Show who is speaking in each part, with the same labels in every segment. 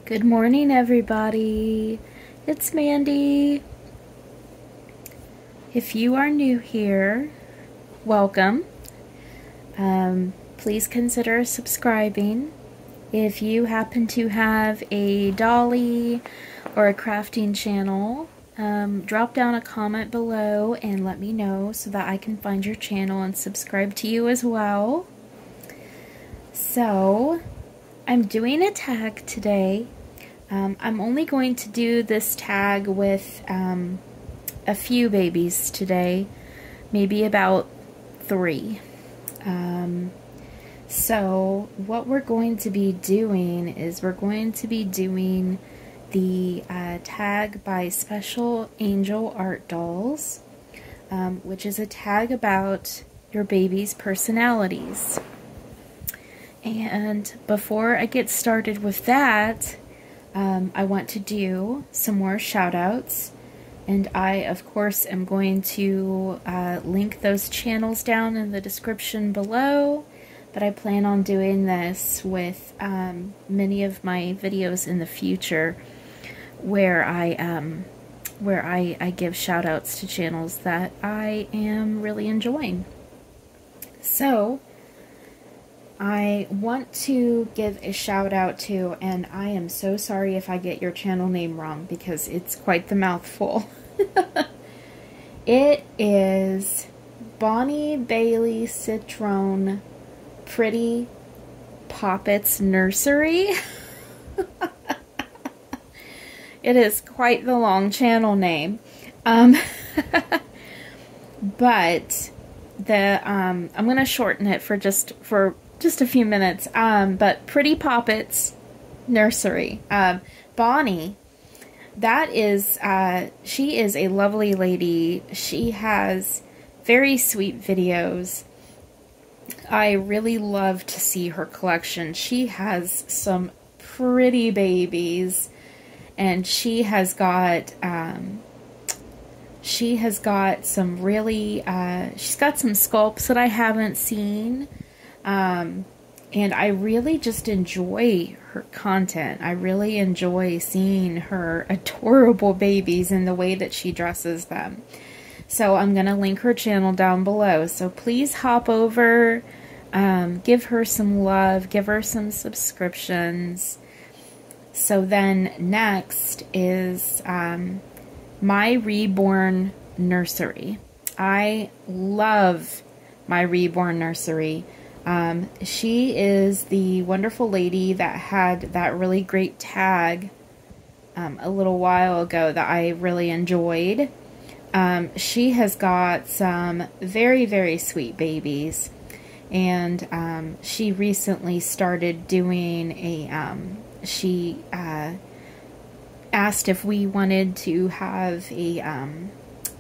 Speaker 1: Good morning, everybody. It's Mandy. If you are new here, welcome. Please consider subscribing. If you happen to have a dolly or a crafting channel, drop down a comment below and let me know so that I can find your channel and subscribe to you as well. So, I'm doing a tag today. I'm only going to do this tag with a few babies today, maybe about 3. So what we're going to be doing is we're going to be doing the tag by Special Angel Art Dolls, which is a tag about your baby's personalities. And before I get started with that, I want to do some more shout-outs, and I, of course, am going to link those channels down in the description below, but I plan on doing this with many of my videos in the future where I give shout-outs to channels that I am really enjoying. So, I want to give a shout out to, and I am so sorry if I get your channel name wrong because it's quite the mouthful. It is Bonnie Bailey Citron Pretty Poppets Nursery. It is quite the long channel name. But I'm going to shorten it for just a few minutes, but Pretty Poppets Nursery. Bonnie, that is, she is a lovely lady. She has very sweet videos. I really love to see her collection. She has some pretty babies, and she has got some really, she's got some sculpts that I haven't seen. And I really just enjoy her content. I really enjoy seeing her adorable babies and the way that she dresses them. So I'm going to link her channel down below. So please hop over, give her some love, give her some subscriptions. So then next is My Reborn Nursery. I love My Reborn Nursery. She is the wonderful lady that had that really great tag a little while ago that I really enjoyed. She has got some very, very sweet babies, and she recently started doing a, she asked if we wanted to have a,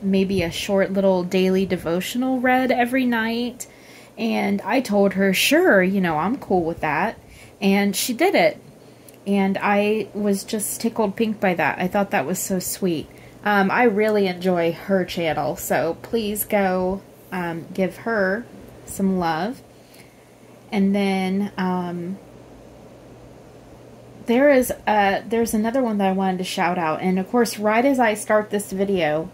Speaker 1: maybe a short little daily devotional read every night. And I told her, sure, you know, I'm cool with that. And she did it. And I was just tickled pink by that. I thought that was so sweet. I really enjoy her channel. So please go give her some love. And then there's another one that I wanted to shout out. And of course, right as I start this video,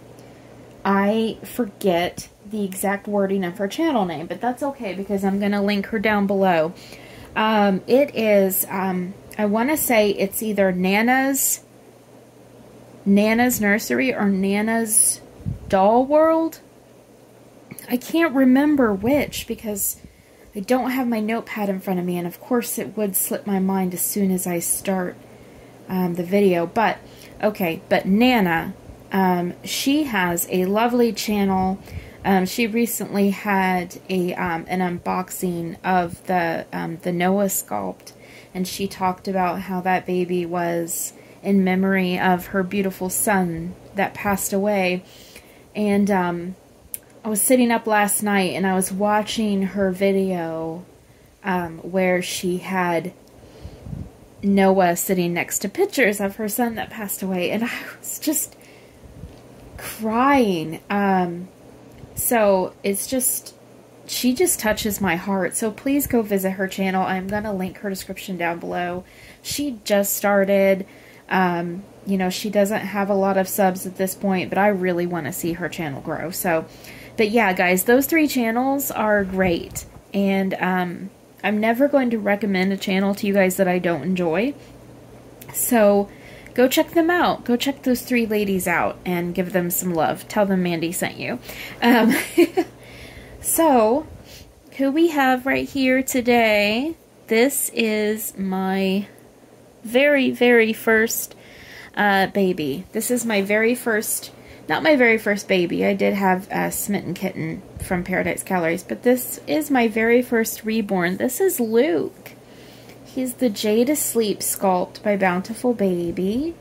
Speaker 1: I forget the exact wording of her channel name, but that's okay because I'm going to link her down below. It is, I want to say it's either Nana's Nursery or Nana's Doll World. I can't remember which because I don't have my notepad in front of me, and of course it would slip my mind as soon as I start the video. But, okay, but Nana, she has a lovely channel. She recently had a an unboxing of the Noah sculpt, and she talked about how that baby was in memory of her beautiful son that passed away. And I was sitting up last night and I was watching her video where she had Noah sitting next to pictures of her son that passed away, and I was just crying. So it's just she just touches my heart. So please go visit her channel. I'm going to link her description down below. She just started. You know, she doesn't have a lot of subs at this point, but I really want to see her channel grow. So, but yeah, guys, those 3 channels are great. And I'm never going to recommend a channel to you guys that I don't enjoy. So go check them out. Go check those 3 ladies out and give them some love. Tell them Mandy sent you. So, who we have right here today, this is my very, very first baby. This is my very first, not my very first baby. I did have a Smitten Kitten from Paradise Calories, but this is my very first reborn. This is Luke. He's the Jade Asleep sculpt by Bountiful Baby,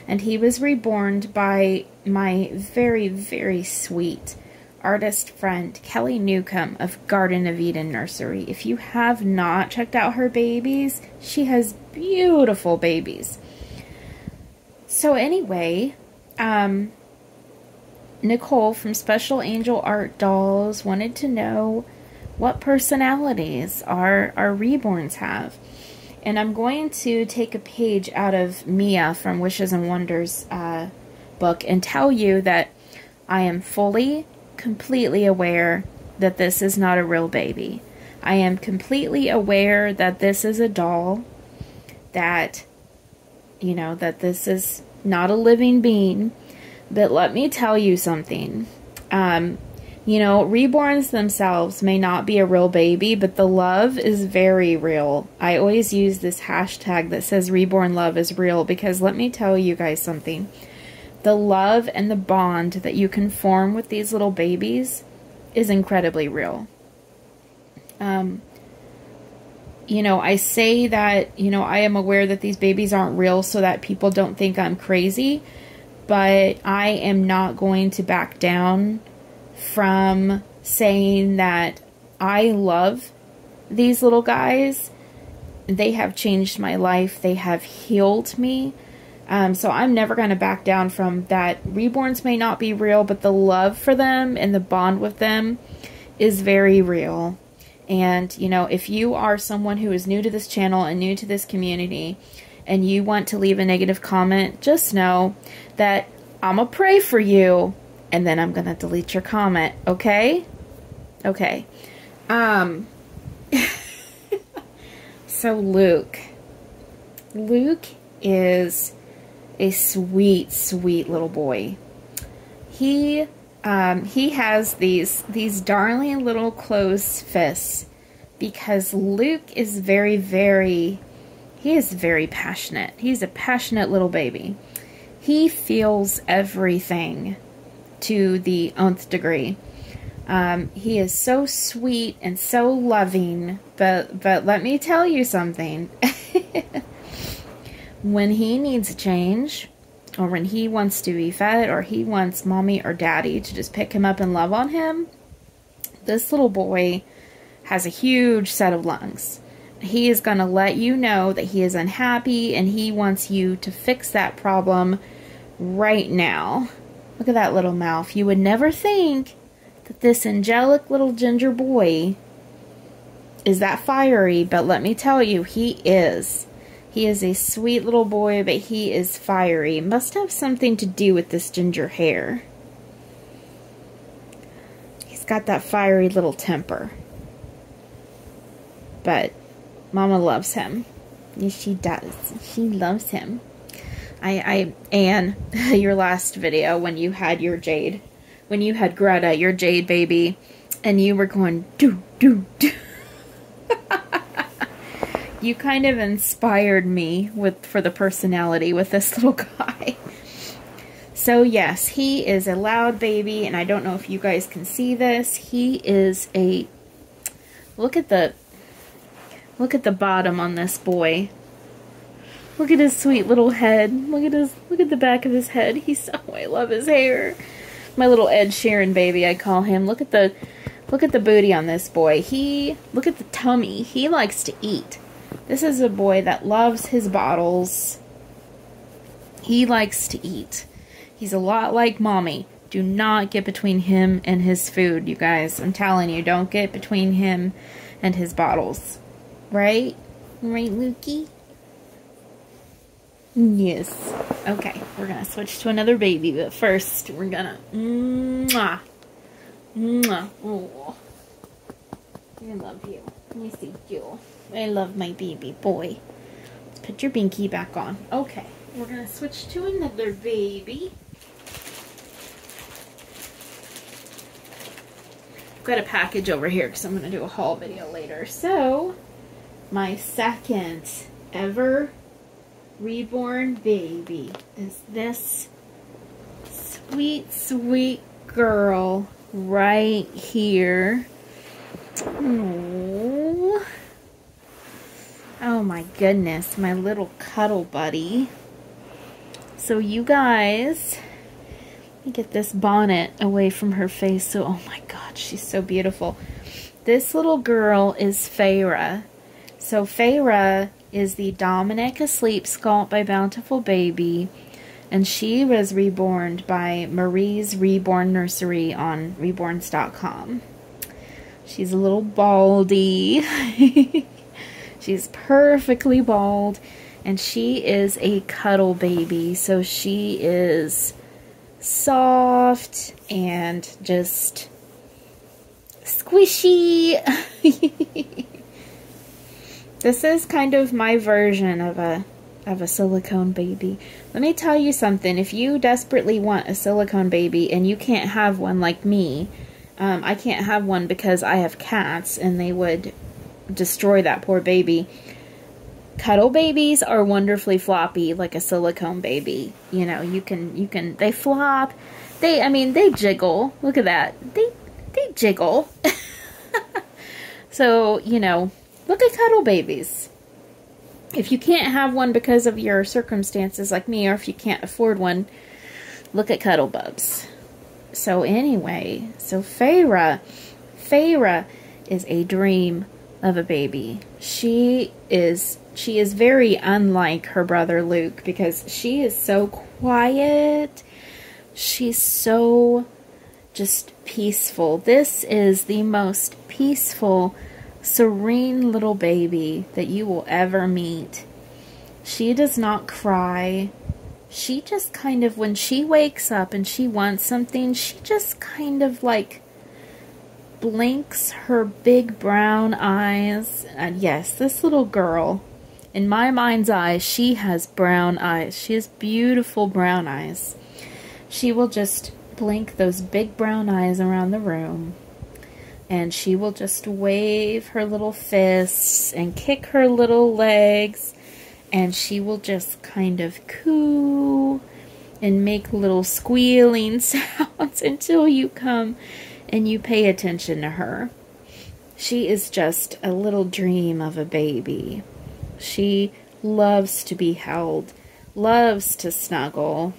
Speaker 1: and he was reborn by my very, very sweet artist friend Kelly Newcomb of Garden of Eden Nursery. If you have not checked out her babies, she has beautiful babies. So anyway, Nicole from Special Angel Art Dolls wanted to know what personalities our reborns have. And I'm going to take a page out of Mia from Wishes and Wonders book and tell you that I am fully, completely aware that this is not a real baby. I am completely aware that this is a doll, that, you know, that this is not a living being. But let me tell you something. You know, reborns themselves may not be a real baby, but the love is very real. I always use this hashtag that says reborn love is real, because let me tell you guys something. The love and the bond that you can form with these little babies is incredibly real. You know, I say that, you know, I am aware that these babies aren't real so that people don't think I'm crazy, but I am not going to back down from saying that I love these little guys. They have changed my life. They have healed me. So I'm never going to back down from that. Reborns may not be real, but the love for them and the bond with them is very real. And, you know, if you are someone who is new to this channel and new to this community and you want to leave a negative comment, just know that I'm going to pray for you and then I'm going to delete your comment, okay? Okay. So Luke is a sweet, sweet little boy. He has these darling little closed fists because Luke is very, very, he is very passionate. He's a passionate little baby. He feels everything to the nth degree. He is so sweet and so loving, but let me tell you something. When he needs a change, or when he wants to be fed, or he wants mommy or daddy to just pick him up and love on him, this little boy has a huge set of lungs. He is going to let you know that he is unhappy and he wants you to fix that problem right now. Look at that little mouth. You would never think that this angelic little ginger boy is that fiery, but let me tell you, he is. He is a sweet little boy, but he is fiery. Must have something to do with this ginger hair. He's got that fiery little temper. But Mama loves him. Yes, she does. She loves him. Anne, your last video when you had your Jade, when you had Greta, your Jade baby, and you were going do do do. You kind of inspired me for the personality with this little guy. So yes, he is a loud baby, and I don't know if you guys can see this. He is a, look at the bottom on this boy. Look at his sweet little head. Look at the back of his head. I love his hair. My little Ed Sheeran baby, I call him. Look at the booty on this boy. Look at the tummy. He likes to eat. This is a boy that loves his bottles. He likes to eat. He's a lot like mommy. Do not get between him and his food, you guys. I'm telling you, don't get between him and his bottles. Right? Right, Lukey? Yes. Okay, we're going to switch to another baby, but first we're going to... Mwah! Mwah! Oh. I love you. Let me see you. I love my baby boy. Let's put your binky back on. Okay, we're going to switch to another baby. I've got a package over here because I'm going to do a haul video later. So, my second ever reborn baby is this sweet, sweet girl right here. Oh, oh my goodness, my little cuddle buddy. So you guys, let me get this bonnet away from her face. So, oh my God, she's so beautiful. This little girl is Feyre. So Feyre is the Dominic Asleep sculpt by Bountiful Baby, and she was reborn by Marie's Reborn Nursery on reborns.com. She's a little baldy. She's perfectly bald, and she is a cuddle baby. So she is soft and just squishy. This is kind of my version of a silicone baby. Let me tell you something. If you desperately want a silicone baby and you can't have one like me, I can't have one because I have cats and they would destroy that poor baby. Cuddle babies are wonderfully floppy like a silicone baby. You know, they flop. They jiggle. Look at that. They jiggle. So, you know, look at cuddle babies. If you can't have one because of your circumstances like me, or if you can't afford one, look at cuddle bubs. So anyway, so Feyre is a dream of a baby. She is very unlike her brother Luke because she is so quiet. She's so just peaceful. This is the most peaceful, serene little baby that you will ever meet. She does not cry. She just kind of, when she wakes up and she wants something, she just kind of like blinks her big brown eyes. And yes, this little girl, in my mind's eye, she has brown eyes. She has beautiful brown eyes. She will just blink those big brown eyes around the room. And she will just wave her little fists and kick her little legs. And she will just kind of coo and make little squealing sounds until you come and you pay attention to her. She is just a little dream of a baby. She loves to be held, loves to snuggle.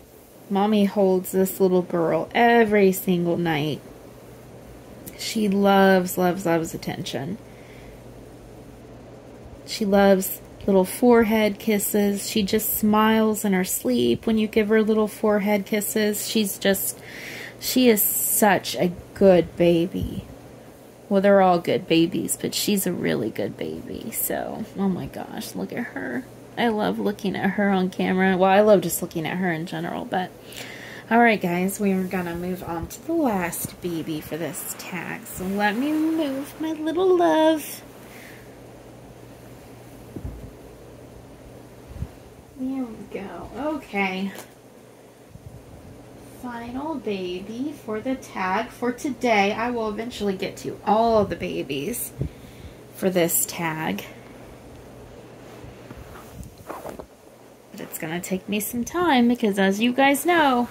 Speaker 1: Mommy holds this little girl every single night. She loves, loves, loves attention. She loves little forehead kisses. She just smiles in her sleep when you give her little forehead kisses. She is such a good baby. Well, they're all good babies, but she's a really good baby. So, oh my gosh, look at her. I love looking at her on camera. Well, I love just looking at her in general, but alright guys, we are gonna move on to the last baby for this tag. So let me move my little love. There we go. Okay. Final baby for the tag for today. I will eventually get to all the babies for this tag. But it's going to take me some time because, as you guys know,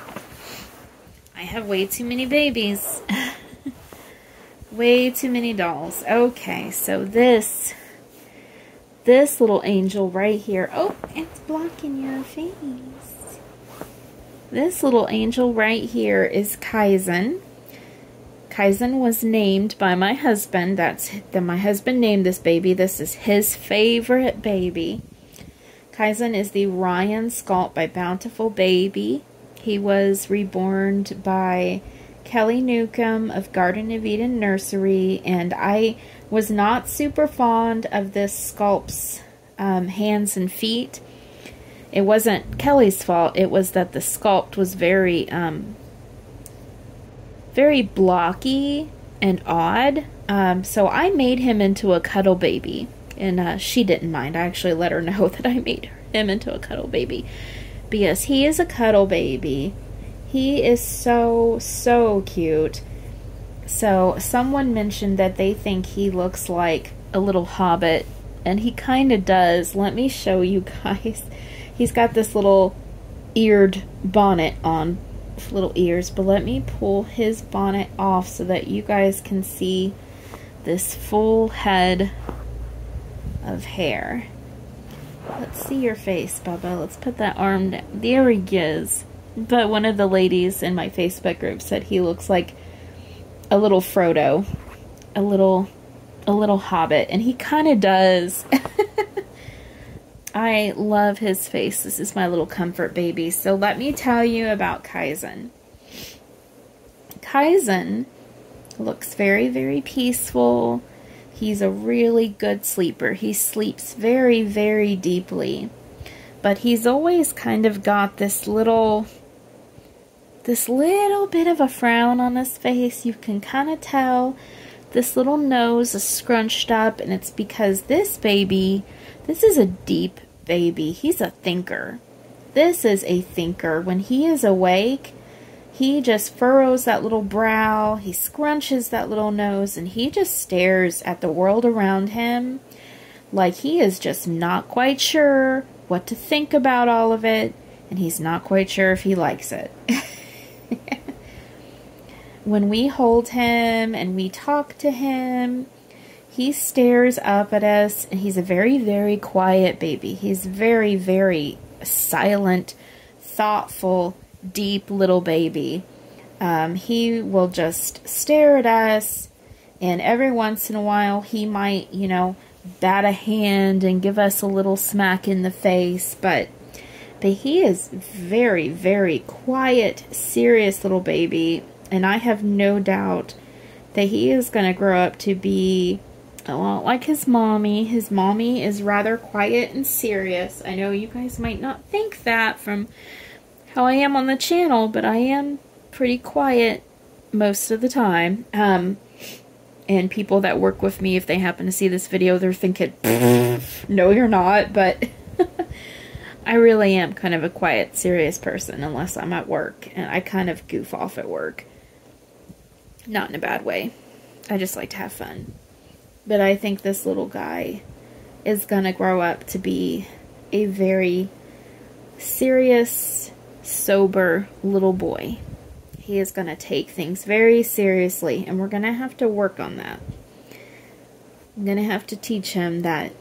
Speaker 1: I have way too many babies. Way too many dolls. Okay, so this little angel right here. Oh, it's blocking your face. This little angel right here is Kaizen. Kaizen was named by my husband. My husband named this baby. This is his favorite baby. Kaizen is the Ryan sculpt by Bountiful Baby. He was reborn by Kelly Newcomb of Garden of Eden Nursery, and I was not super fond of this sculpt's hands and feet. It wasn't Kelly's fault. It was that the sculpt was very blocky and odd. So I made him into a cuddle baby, and she didn't mind. I actually let her know that I made him into a cuddle baby, because he is a cuddle baby. He is so, so cute. So someone mentioned that they think he looks like a little hobbit, and he kind of does. Let me show you guys. He's got this little eared bonnet on, little ears, but let me pull his bonnet off so that you guys can see this full head of hair. Let's see your face, Bubba. Let's put that arm down. There he is. But one of the ladies in my Facebook group said he looks like a little Frodo, a little hobbit, and he kind of does. I love his face. This is my little comfort baby. So let me tell you about Kaizen. Kaizen looks very, very peaceful. He's a really good sleeper. He sleeps very, very deeply. But he's always kind of got this little bit of a frown on his face. You can kind of tell this little nose is scrunched up, and it's because this is a deep baby. He's a thinker. This is a thinker. When he is awake, he just furrows that little brow, he scrunches that little nose, and he just stares at the world around him like he is just not quite sure what to think about all of it, and he's not quite sure if he likes it. When we hold him and we talk to him, he stares up at us, and he's a very, very quiet baby. He's very, very silent, thoughtful, deep little baby. He will just stare at us, and every once in a while he might, bat a hand and give us a little smack in the face, but he is very, very quiet, serious little baby, and I have no doubt that he is going to grow up to be a lot like his mommy. His mommy is rather quiet and serious. I know you guys might not think that from how I am on the channel, but I am pretty quiet most of the time. And people that work with me, if they happen to see this video, they're thinking, no, you're not, but I really am kind of a quiet, serious person unless I'm at work, and I kind of goof off at work. Not in a bad way. I just like to have fun. But I think this little guy is going to grow up to be a very serious, sober little boy. He is going to take things very seriously, and we're going to have to work on that. I'm going to have to teach him that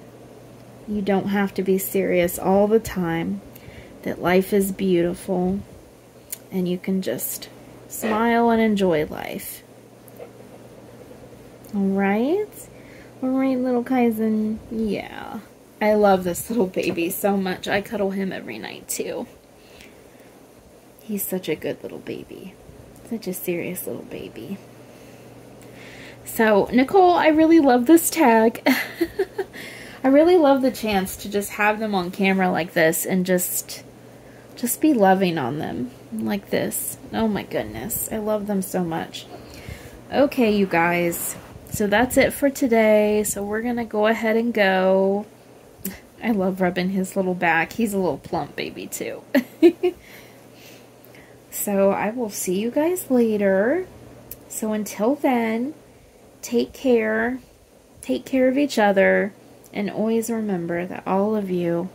Speaker 1: you don't have to be serious all the time, that life is beautiful, and you can just smile and enjoy life. Alright? Alright, little Kaizen. Yeah. I love this little baby so much. I cuddle him every night, too. He's such a good little baby. Such a serious little baby. So, Nicole, I really love this tag. I really love the chance to just have them on camera like this and just be loving on them like this. Oh my goodness. I love them so much. Okay, you guys. So that's it for today. So we're going to go ahead and go. I love rubbing his little back. He's a little plump baby too. So I will see you guys later. So until then, take care. Take care of each other. And always remember that all of you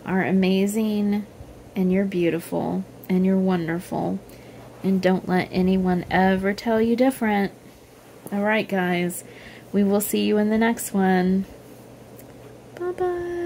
Speaker 1: are amazing, and you're beautiful, and you're wonderful. And don't let anyone ever tell you different. Alright, guys. We will see you in the next one. Bye-bye.